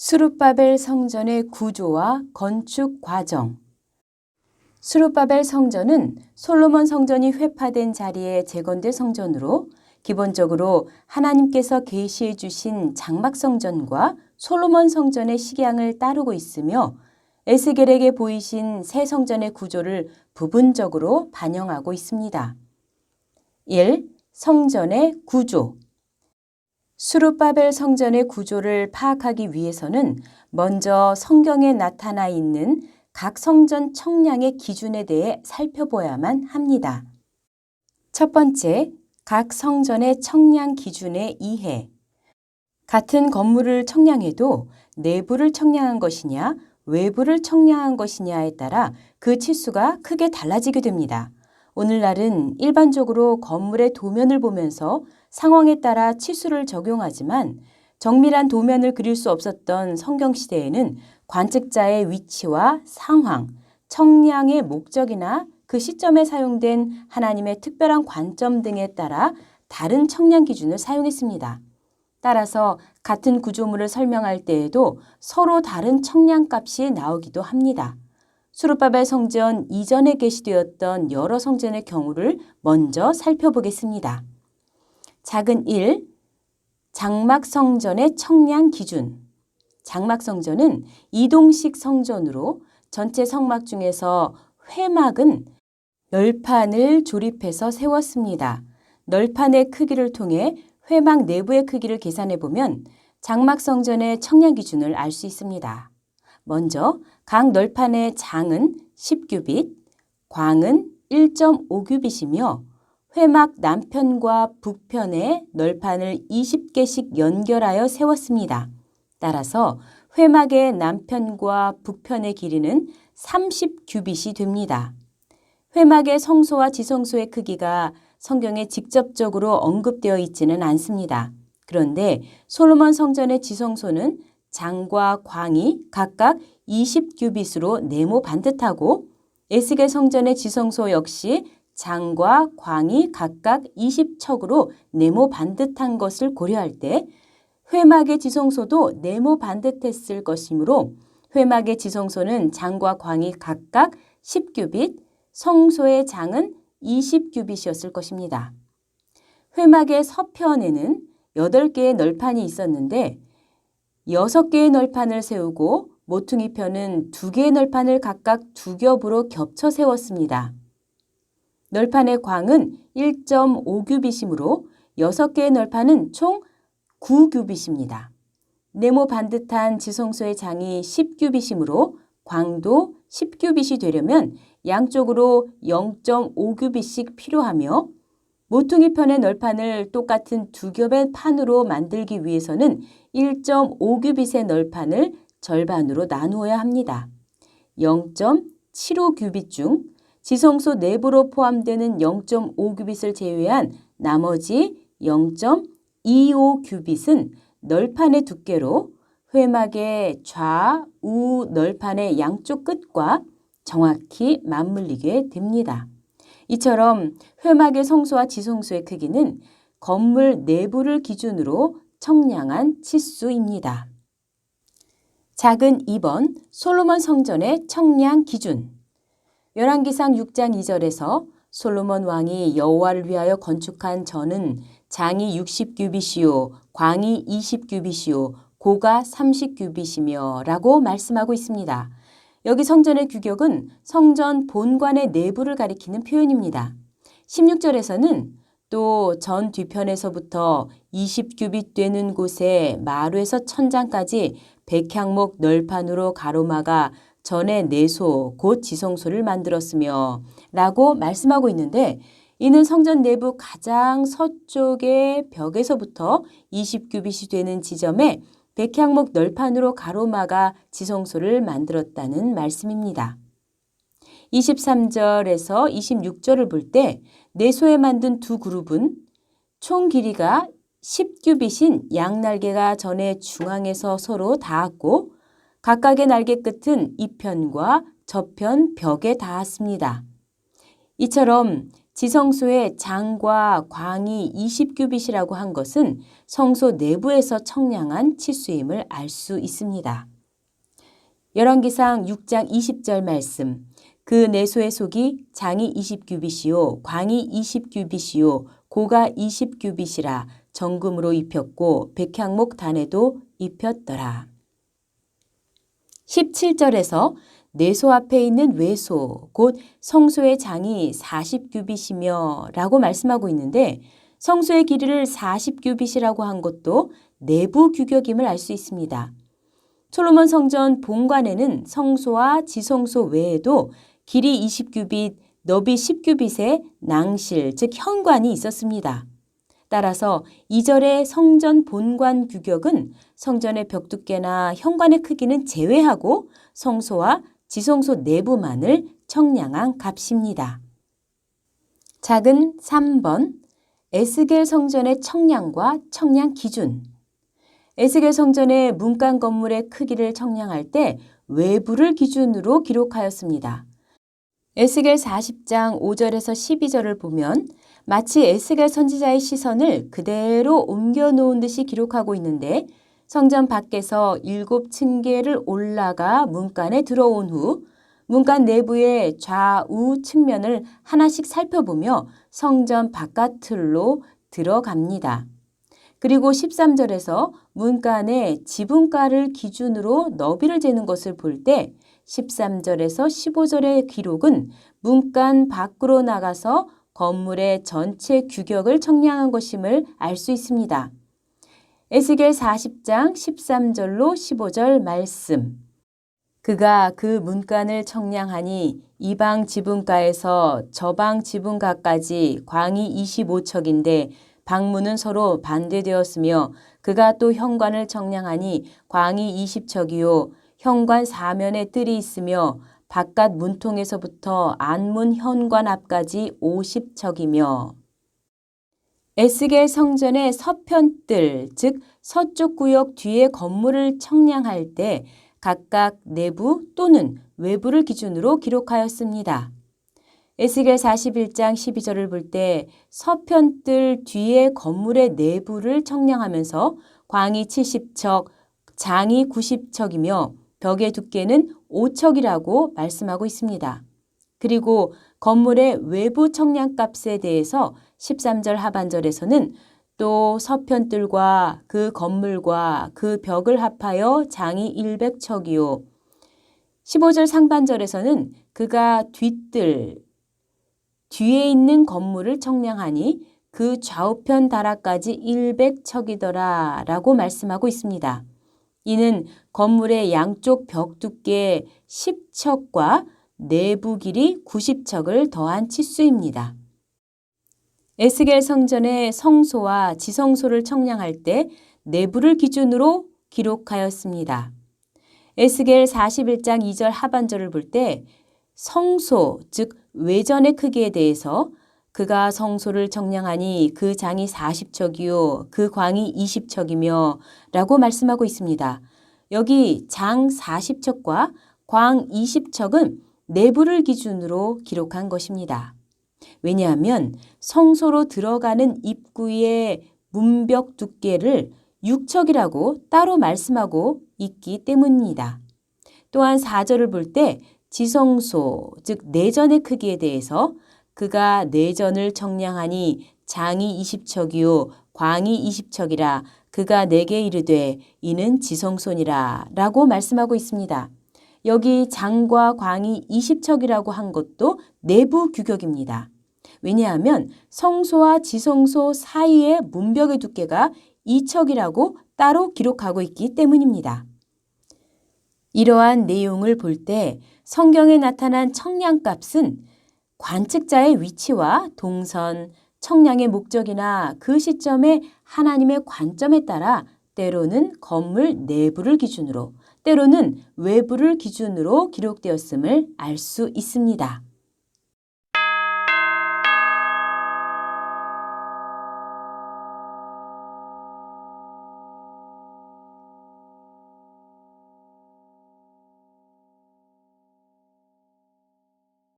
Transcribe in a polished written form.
수룹바벨 성전의 구조와 건축 과정. 수룹바벨 성전은 솔로몬 성전이 회파된 자리에 재건된 성전으로 기본적으로 하나님께서 계시해 주신 장막 성전과 솔로몬 성전의 식양을 따르고 있으며 에스겔에게 보이신 새 성전의 구조를 부분적으로 반영하고 있습니다. 1. 성전의 구조. 수룹바벨 성전의 구조를 파악하기 위해서는 먼저 성경에 나타나 있는 각 성전 청량의 기준에 대해 살펴봐야만 합니다. 첫 번째, 각 성전의 청량 기준의 이해. 같은 건물을 청량해도 내부를 청량한 것이냐, 외부를 청량한 것이냐에 따라 그 치수가 크게 달라지게 됩니다. 오늘날은 일반적으로 건물의 도면을 보면서 상황에 따라 치수를 적용하지만 정밀한 도면을 그릴 수 없었던 성경시대에는 관측자의 위치와 상황, 청량의 목적이나 그 시점에 사용된 하나님의 특별한 관점 등에 따라 다른 청량 기준을 사용했습니다. 따라서 같은 구조물을 설명할 때에도 서로 다른 청량값이 나오기도 합니다. 수룹바벨 성전 이전에 게시되었던 여러 성전의 경우를 먼저 살펴보겠습니다. 작은 1. 장막 성전의 청량 기준. 장막 성전은 이동식 성전으로 전체 성막 중에서 회막은 널판을 조립해서 세웠습니다. 널판의 크기를 통해 회막 내부의 크기를 계산해 보면 장막 성전의 청량 기준을 알 수 있습니다. 먼저 각 널판의 장은 10규빗, 광은 1.5규빗이며 회막 남편과 북편에 널판을 20개씩 연결하여 세웠습니다. 따라서 회막의 남편과 북편의 길이는 30규빗이 됩니다. 회막의 성소와 지성소의 크기가 성경에 직접적으로 언급되어 있지는 않습니다. 그런데 솔로몬 성전의 지성소는 장과 광이 각각 20규빗으로 네모 반듯하고 에스겔 성전의 지성소 역시 장과 광이 각각 20척으로 네모 반듯한 것을 고려할 때 회막의 지성소도 네모 반듯했을 것이므로 회막의 지성소는 장과 광이 각각 10규빗, 성소의 장은 20규빗이었을 것입니다. 회막의 서편에는 8개의 널판이 있었는데 6개의 널판을 세우고 모퉁이 편은 2개의 널판을 각각 2겹으로 겹쳐 세웠습니다. 널판의 광은 1.5규빗이므로 6개의 널판은 총 9규빗입니다. 네모 반듯한 지성소의 장이 10규빗이므로 광도 10규빗이 되려면 양쪽으로 0.5규빗씩 필요하며 모퉁이 편의 널판을 똑같은 2겹의 판으로 만들기 위해서는 1.5규빗의 널판을 절반으로 나누어야 합니다. 0.75규빗 중 지성소 내부로 포함되는 0.5규빗을 제외한 나머지 0.25규빗은 널판의 두께로 회막의 좌우 널판의 양쪽 끝과 정확히 맞물리게 됩니다. 이처럼 회막의 성소와 지성소의 크기는 건물 내부를 기준으로 청량한 치수입니다. 작은 2번 솔로몬 성전의 청량 기준. 열왕기상 6장 2절에서 솔로몬 왕이 여호와를 위하여 건축한 전은 장이 60규빗이요 광이 20규빗이요 고가 30규빗이며 라고 말씀하고 있습니다. 여기 성전의 규격은 성전 본관의 내부를 가리키는 표현입니다. 16절에서는 또 전 뒤편에서부터 20규빗 되는 곳에 마루에서 천장까지 백향목 널판으로 가로막아 전의 내소 곧 지성소를 만들었으며 라고 말씀하고 있는데 이는 성전 내부 가장 서쪽의 벽에서부터 20규빗이 되는 지점에 백향목 널판으로 가로막아 지성소를 만들었다는 말씀입니다. 23절에서 26절을 볼 때 내소에 만든 두 그룹은 총 길이가 10규빗인 양날개가 전의 중앙에서 서로 닿았고 각각의 날개 끝은 이편과 저편 벽에 닿았습니다. 이처럼 지성소의 장과 광이 20규빗이라고 한 것은 성소 내부에서 청량한 치수임을 알 수 있습니다. 열왕기상 6장 20절 말씀. 그 내소의 속이 장이 20규빗이요 광이 20규빗이요 고가 20규빗이라 정금으로 입혔고 백향목 단에도 입혔더라. 17절에서 내소 앞에 있는 외소, 곧 성소의 장이 40규빗이며 라고 말씀하고 있는데 성소의 길이를 40규빗이라고 한 것도 내부 규격임을 알 수 있습니다. 솔로몬 성전 본관에는 성소와 지성소 외에도 길이 20규빗, 너비 10규빗의 낭실, 즉 현관이 있었습니다. 따라서 2절의 성전 본관 규격은 성전의 벽 두께나 현관의 크기는 제외하고 성소와 지성소 내부만을 청량한 값입니다. 작은 3번 에스겔 성전의 청량과 청량 기준. 에스겔 성전의 문간 건물의 크기를 청량할 때 외부를 기준으로 기록하였습니다. 에스겔 40장 5절에서 12절을 보면 마치 에스겔 선지자의 시선을 그대로 옮겨 놓은 듯이 기록하고 있는데 성전 밖에서 7층계를 올라가 문간에 들어온 후 문간 내부의 좌우 측면을 하나씩 살펴보며 성전 바깥으로 들어갑니다. 그리고 13절에서 문간의 지붕가를 기준으로 너비를 재는 것을 볼 때 13절에서 15절의 기록은 문간 밖으로 나가서 건물의 전체 규격을 청량한 것임을 알 수 있습니다. 에스겔 40장 13절로 15절 말씀. 그가 그 문간을 청량하니 이방 지붕가에서 저방 지붕가까지 광이 25척인데 방문은 서로 반대되었으며 그가 또 현관을 청량하니 광이 20척이요 현관 사면에 뜰이 있으며 바깥 문통에서부터 안문 현관 앞까지 50척이며 에스겔 성전의 서편뜰, 즉 서쪽 구역 뒤에 건물을 청량할 때 각각 내부 또는 외부를 기준으로 기록하였습니다. 에스겔 41장 12절을 볼 때 서편뜰 뒤에 건물의 내부를 청량하면서 광이 70척, 장이 90척이며 벽의 두께는 5척이라고 말씀하고 있습니다. 그리고 건물의 외부 청량값에 대해서 13절 하반절에서는 또 서편뜰과 그 건물과 그 벽을 합하여 장이 100척이요. 15절 상반절에서는 그가 뒷뜰, 뒤에 있는 건물을 청량하니 그 좌우편 다락까지 100척이더라 라고 말씀하고 있습니다. 이는 건물의 양쪽 벽 두께 10척과 내부 길이 90척을 더한 치수입니다. 에스겔 성전의 성소와 지성소를 청량할 때 내부를 기준으로 기록하였습니다. 에스겔 41장 2절 하반절을 볼 때 성소, 즉 외전의 크기에 대해서 그가 성소를 청량하니 그 장이 40척이요 그 광이 20척이며 라고 말씀하고 있습니다. 여기 장 40척과 광 20척은 내부를 기준으로 기록한 것입니다. 왜냐하면 성소로 들어가는 입구의 문벽 두께를 6척이라고 따로 말씀하고 있기 때문입니다. 또한 4절을 볼 때 지성소, 즉 내전의 크기에 대해서 그가 내전을 청량하니 장이 20척이요 광이 20척이라 그가 내게 이르되 이는 지성소니라 라고 말씀하고 있습니다. 여기 장과 광이 20척이라고 한 것도 내부 규격입니다. 왜냐하면 성소와 지성소 사이의 문벽의 두께가 2척이라고 따로 기록하고 있기 때문입니다. 이러한 내용을 볼 때 성경에 나타난 청량값은 관측자의 위치와 동선, 청량의 목적이나 그 시점의 하나님의 관점에 따라 때로는 건물 내부를 기준으로, 때로는 외부를 기준으로 기록되었음을 알 수 있습니다.